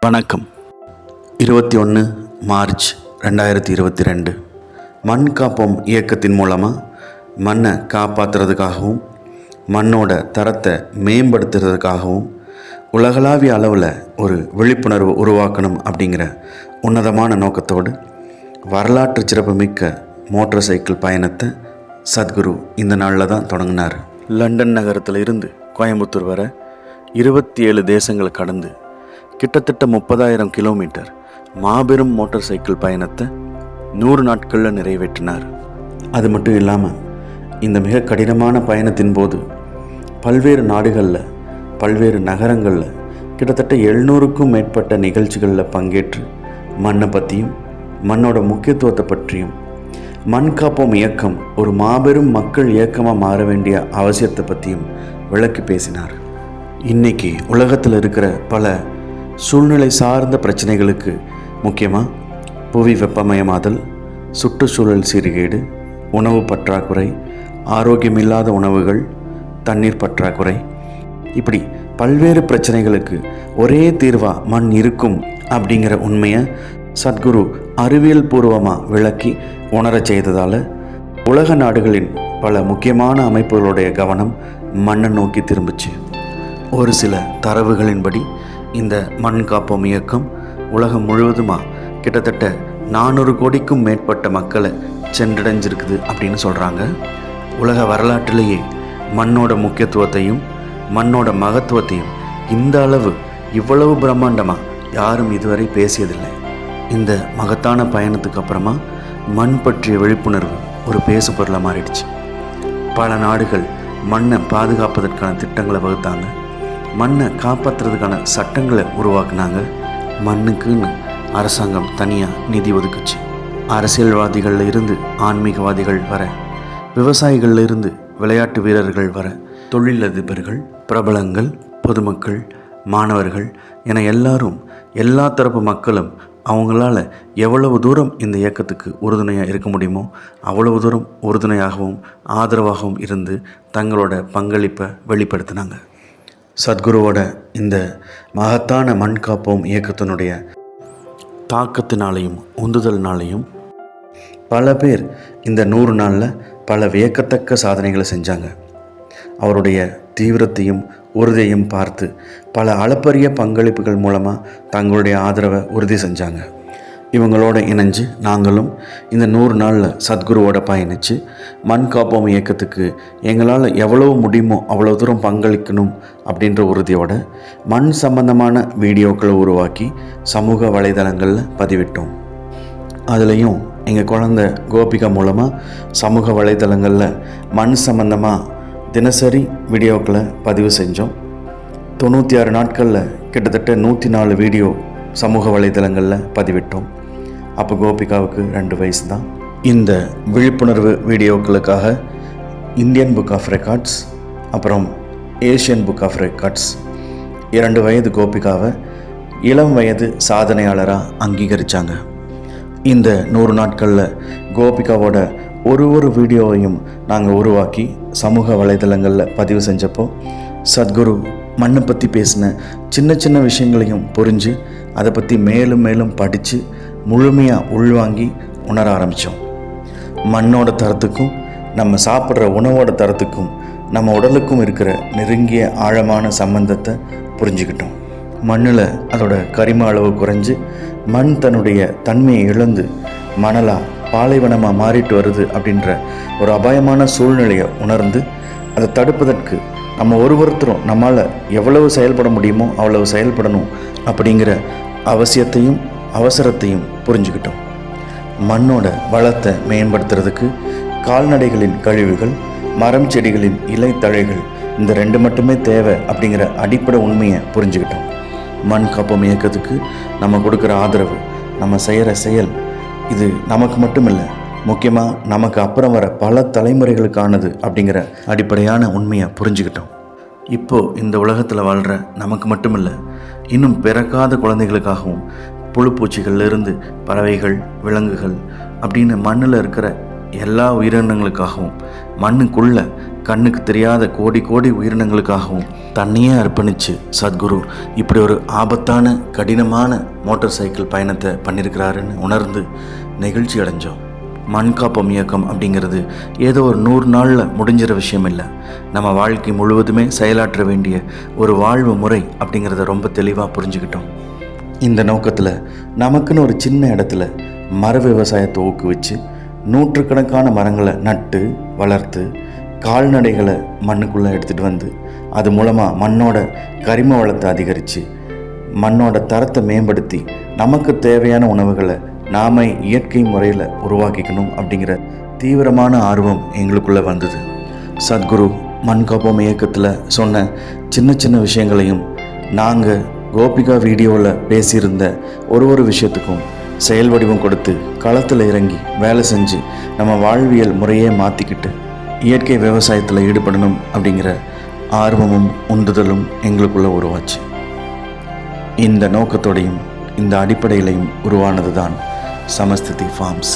வணக்கம். 21 மார்ச் 2022 மண் காப்போம் இயக்கத்தின் மூலமாக மண்ணை காப்பாற்றுறதுக்காகவும் மண்ணோட தரத்தை மேம்படுத்துறதுக்காகவும் உலகளாவிய அளவில் ஒரு விழிப்புணர்வு உருவாக்கணும் அப்படிங்கிற உன்னதமான நோக்கத்தோடு வரலாற்று சிறப்புமிக்க மோட்டார் சைக்கிள் பயணத்தை சத்குரு இந்த நாளில் தான் தொடங்கினார். லண்டன் நகரத்தில் இருந்து கோயம்புத்தூர் வர 27 தேசங்களை கடந்து கிட்டத்தட்ட 30,000 கிலோமீட்டர் மாபெரும் மோட்டார் சைக்கிள் பயணத்தை 100 நாட்களில் நிறைவேற்றினார். அது மட்டும் இல்லாமல் இந்த மிக கடினமான பயணத்தின் போது பல்வேறு நாடுகளில் பல்வேறு நகரங்களில் கிட்டத்தட்ட 700க்கும் மேற்பட்ட நிகழ்ச்சிகளில் பங்கேற்று மண்ணை பற்றியும் மண்ணோட முக்கியத்துவத்தை பற்றியும் மண் காப்போம் இயக்கம் ஒரு மாபெரும் மக்கள் இயக்கமாக மாற வேண்டிய அவசியத்தை பற்றியும் விளக்கி பேசினார். இன்றைக்கி உலகத்தில் இருக்கிற பல சூழ்நிலை சார்ந்த பிரச்சனைகளுக்கு முக்கியமாக புவி வெப்பமயமாதல், சுற்றுச்சூழல் சீர்கேடு, உணவு பற்றாக்குறை, ஆரோக்கியமில்லாத உணவுகள், தண்ணீர் பற்றாக்குறை, இப்படி பல்வேறு பிரச்சனைகளுக்கு ஒரே தீர்வாக மண் இருக்கும் அப்படிங்கிற உண்மையை சத்குரு அறிவியல் பூர்வமாக விளக்கி உணரச் செய்ததால் உலக நாடுகளின் பல முக்கியமான அமைப்புகளுடைய கவனம் மண்ணை நோக்கி திரும்பிச்சு. ஒரு சில தரவுகளின்படி இந்த மண் காப்போம் இயக்கம் உலகம் முழுவதுமாக கிட்டத்தட்ட 400 கோடிக்கும் மேற்பட்ட மக்களை சென்றடைஞ்சிருக்குது அப்படின்னு சொல்கிறாங்க. உலக வரலாற்றிலேயே மண்ணோட முக்கியத்துவத்தையும் மண்ணோட மகத்துவத்தையும் இந்த அளவு இவ்வளவு பிரம்மாண்டமாக யாரும் இதுவரை பேசியதில்லை. இந்த மகத்தான பயணத்துக்கு அப்புறமா மண் பற்றிய விழிப்புணர்வு ஒரு பேசு பொருளாக மாறிடுச்சு. பல நாடுகள் மண்ணை பாதுகாப்பதற்கான திட்டங்களை வகுத்தாங்க, மண்ணை காப்பாற்றுறதுக்கான சட்டங்களை உருவாக்குனாங்க, மண்ணுக்குன்னு அரசாங்கம் தனியாக நிதி ஒதுக்குச்சு. அரசியல்வாதிகளில் இருந்து ஆன்மீகவாதிகள் வர, விவசாயிகளில் இருந்து விளையாட்டு வீரர்கள் வர, தொழிலதிபர்கள், பிரபலங்கள், பொதுமக்கள், மாணவர்கள் என எல்லாரும் எல்லா தரப்பு மக்களும் அவங்களால எவ்வளவு தூரம் இந்த இயக்கத்துக்கு உறுதுணையாக இருக்க முடியுமோ அவ்வளவு தூரம் உறுதுணையாகவும் ஆதரவாகவும் இருந்து தங்களோட பங்களிப்பை வெளிப்படுத்தினாங்க. சத்குருவோட இந்த மகத்தான மண் காப்போம் இயக்கத்தினுடைய தாக்கத்தினாலையும் உந்துதல்னாலையும் பல பேர் இந்த 100 நாளில் பல வியக்கத்தக்க சாதனைகளை செஞ்சாங்க. அவருடைய தீவிரத்தையும் உறுதியையும் பார்த்து பல அளப்பரிய பங்களிப்புகள் மூலமாக தங்களுடைய ஆதரவை உறுதி செஞ்சாங்க. இவங்களோட இணைஞ்சு நாங்களும் இந்த 100 நாளில் சத்குருவோட பயணித்து மண் காப்போம் இயக்கத்துக்கு எங்களால் எவ்வளவு முடியுமோ அவ்வளோ தூரம் பங்களிக்கணும் அப்படின்ற உறுதியோட மண் சம்பந்தமான வீடியோக்களை உருவாக்கி சமூக வலைதளங்களில் பதிவிட்டோம். அதுலேயும் எங்கள் குழந்தை கோபிகா மூலமாக சமூக வலைதளங்களில் மண் சம்பந்தமாக தினசரி வீடியோக்களை பதிவு செஞ்சோம். 96 நாட்களில் கிட்டத்தட்ட 104 வீடியோ சமூக வலைதளங்களில் பதிவிட்டோம். அப்போ கோபிகாவுக்கு 2 வயசு தான். இந்த விழிப்புணர்வு வீடியோக்களுக்காக இந்தியன் புக் ஆஃப் ரெக்கார்ட்ஸ் அப்புறம் ஏஷியன் புக் ஆஃப் ரெக்கார்ட்ஸ் 2 வயது கோபிகாவை இளம் வயது சாதனையாளராக அங்கீகரித்தாங்க. இந்த 100 நாட்களில் கோபிகாவோட ஒரு வீடியோவையும் நாங்கள் உருவாக்கி சமூக வலைதளங்களில் பதிவு செஞ்சப்போ சத்குரு மண்ணை பற்றி பேசின சின்ன சின்ன விஷயங்களையும் புரிஞ்சு அதை பற்றி மேலும் மேலும் படித்து முழுமையாக உள்வாங்கி உணர ஆரம்பித்தோம். மண்ணோட தரத்துக்கும் நம்ம சாப்பிட்ற உணவோட தரத்துக்கும் நம்ம உடலுக்கும் இருக்கிற நெருங்கிய ஆழமான சம்பந்தத்தை புரிஞ்சுக்கிட்டோம். மண்ணில் அதோட கரிம அளவு குறைஞ்சு மண் தன்னுடைய தன்மையை இழந்து மணலாக பாலைவனமாக மாறிட்டு வருது அப்படின்ற ஒரு அபாயமான சூழ்நிலையை உணர்ந்து அதை தடுப்பதற்கு நம்ம ஒருத்தரும் நம்மால் எவ்வளவு செயல்பட முடியுமோ அவ்வளவு செயல்படணும் அப்படிங்கிற அவசியத்தையும் அவசரத்தையும் புரிஞ்சுக்கிட்டோம். மண்ணோட வளத்தை மேம்படுத்துறதுக்கு கால்நடைகளின் கழிவுகள், மரம் செடிகளின் இலை தழைகள் இந்த 2 மட்டுமே தேவை அப்படிங்கிற அடிப்படை உண்மையை புரிஞ்சுக்கிட்டோம். மண் காப்போம் இயக்கத்துக்கு நம்ம கொடுக்குற ஆதரவு, நம்ம செய்கிற செயல் இது நமக்கு மட்டும் இல்லை, முக்கியமாக நமக்கு அப்புறம் வர பல தலைமுறைகளுக்கானது அப்படிங்கிற அடிப்படையான உண்மையை புரிஞ்சுக்கிட்டோம். இப்போது இந்த உலகத்தில் வாழ்கிற நமக்கு மட்டும் இல்லை, இன்னும் பிறக்காத குழந்தைகளுக்காகவும் புழுப்பூச்சிகள்லேருந்து பறவைகள், விலங்குகள் அப்படின்னு மண்ணில் இருக்கிற எல்லா உயிரினங்களுக்காகவும் மண்ணுக்குள்ள கண்ணுக்கு தெரியாத கோடி கோடி உயிரினங்களுக்காகவும் தன்னையே அர்ப்பணித்து சத்குரு இப்படி ஒரு ஆபத்தான கடினமான மோட்டார் சைக்கிள் பயணத்தை பண்ணியிருக்கிறாருன்னு உணர்ந்து நெகிழ்ச்சி அடைஞ்சோம். மண்காப்போம் இயக்கம் அப்படிங்கிறது ஏதோ ஒரு 100 நாளில் முடிஞ்சிற விஷயம் இல்லை. நம்ம வாழ்க்கை முழுவதுமே செயலாற்ற வேண்டிய ஒரு வாழ்வு முறை அப்படிங்கிறத ரொம்ப தெளிவாக புரிஞ்சுக்கிட்டோம். இந்த நோக்கத்தில் நமக்குன்னு ஒரு சின்ன இடத்துல மர விவசாயத்தை ஊக்குவிச்சு நூற்றுக்கணக்கான மரங்களை நட்டு வளர்த்து கால்நடைகளை மண்ணுக்குள்ளே எடுத்துகிட்டு வந்து அது மூலமாக மண்ணோட கரிம வளத்தை அதிகரித்து மண்ணோட தரத்தை மேம்படுத்தி நமக்கு தேவையான உணவுகளை நாம் இயற்கை முறையில் உருவாக்கிக்கணும் அப்படிங்கிற தீவிரமான ஆர்வம் எங்களுக்குள்ளே வந்தது. சத்குரு மண்காப்போம் இயக்கத்தில் சொன்ன சின்ன சின்ன விஷயங்களையும் நாங்கள் கோபிகா வீடியோவில் பேசியிருந்த ஒரு விஷயத்துக்கும் செயல் வடிவம் கொடுத்து களத்தில் இறங்கி வேலை செஞ்சு நம்ம வாழ்வியல் முறையே மாற்றிக்கிட்டு இயற்கை விவசாயத்தில் ஈடுபடணும் அப்படிங்கிற ஆர்வமும் உந்துதலும் எங்களுக்குள்ளே உருவாச்சு. இந்த நோக்கத்தோடையும் இந்த அடிப்படையிலையும் உருவானது தான் சமஸ்திதி ஃபார்ம்ஸ்.